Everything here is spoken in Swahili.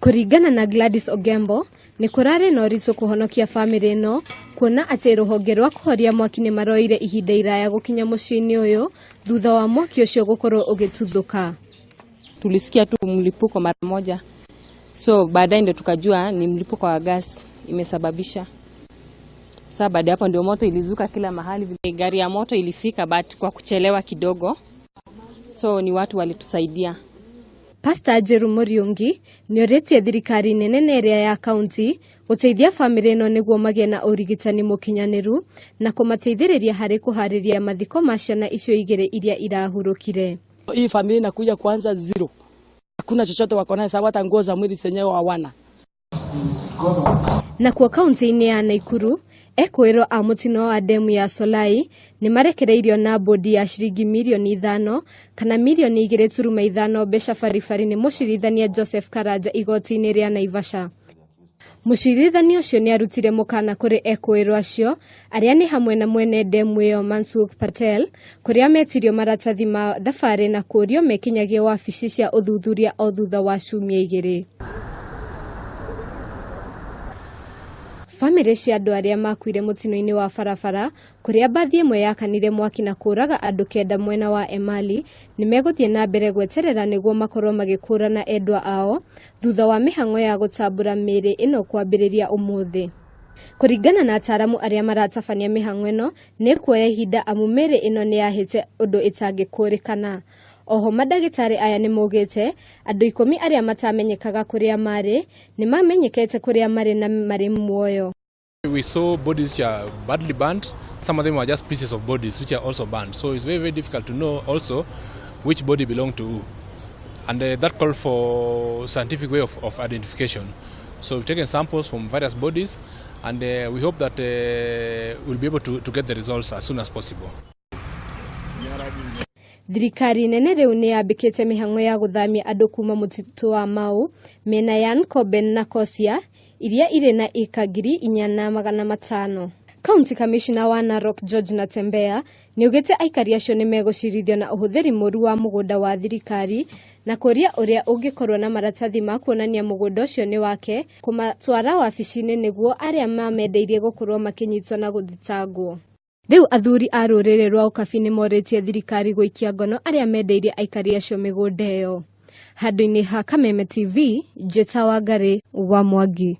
Kuringana na Gladys Ogembo, ni kurare na ũritũ kũhonokia famĩlĩ ĩno, kuona atĩ rũhonge rwa kũhoria mwaki nĩ maroire ihinda iraya gũkinya mũciĩ-inĩ ũyũ thutha wa mwaki ũcio gũkorwo ũgĩtuthũka. Tulisikia tu mlipuko mara moja, so baadaye ndio tukajua ni mlipuko wa gas imesababisha. Sasa baada hapo ndio moto ilizuka kila mahali. Gari ya moto ilifika but kwa kuchelewa kidogo, so ni watu walitusaidia. Pastor Jeru Muriungi nĩ orĩtie thirikari nene ĩrĩa ya kaunti gũteithia famĩlĩ ĩno nĩguo magĩe na ũrigitani mũkinyanĩru na kũmateithĩrĩria harĩ kũharĩria mathiko ma ciana icio igĩrĩ iria irahurũkire. Hii familia inakuja kuanza zero. Hakuna chochote wako nayo, sababu hata nguo za mwili zenyewe hawana. Na kwa kaunti-inĩ ya Nakuru, ekwĩrwo a mũtino wa demu ya Solai nĩ marekereirio na bodi ya ciringi milioni 5 kana milioni 2.5 mbeca baribari nĩ mũcirithania Joseph Karanja igoti-inĩ rĩa Naivasha. Mũcirithania ũcio nĩ arutire mũkana kũrĩ ekwĩrwo acio arĩa nĩ hamwe na mwene demu ĩyo Mansoor Patel, kũrĩa metirio maratathi ma thabarĩ na kũũrio mekinyagie wabici cia ũthuthuria o thutha wa ciumia 2. Famĩlĩ cia andũ arĩa makuire mũtino-inĩ wa barabara kũrĩa mbathi ĩmwe yakanire mwaki na kũraga andũ 9 mwena wa Emali nĩ megũthiĩ na mbere gweterera nĩguo makorwo magĩkũrana endwa ao thutha wa mĩhang'o ya gũtambũra mĩĩrĩ ĩno kwambĩrĩria ũmũthĩ. Kũringana na ataaramu arĩa maratabania mĩhang'o ĩno nĩ kuoya ihinda amu mĩĩrĩ ĩno nĩ yahĩte ũndũ ĩtangĩkũrĩkana. Oho mandagĩtarĩ aya nĩ maugĩte andũ 10 arĩa matamenyekaga kũrĩa marĩ nĩ mamenyekete kũrĩa marĩ na marĩ muoyo. We saw bodies which are badly burnt. Some of them are just pieces of bodies which are also burnt. So it's very, very difficult to know also which body belonged to who. And that called for scientific way of identification. So we've taken samples from various bodies and we hope that we'll be able to get the results as soon as possible. Thirikari nene rĩu nĩ yambĩkĩte mĩhang'o ya gũthamia andũ kuma mũtitũ wa Mau, mena ya Nkoben na Kosia, iria irĩ na ĩka 4,500. County Commissioner wa Narok George Natembeya nĩ augĩte aikari acio nĩ megũcirithio na ũhũthĩri mũru wa mũgũnda wa thirikari na kũria ũrĩa ũngĩkorwo na maratathi ma kuonania mũgũnda ũcio nĩ wake kũmatwara wabici-inĩ nĩguo arĩa mamendeirie gũkorwo makĩnyitwo na gũthitangwo. Rĩu athuri a rũrĩrĩ rwa ũkabi nĩ morĩtie thirikari gũikia ngono arĩa mendeirie aikari acio mĩgũnda ĩyo. Handũ-inĩ ha Kameme TV, Njeta Wangari wa Mwangi.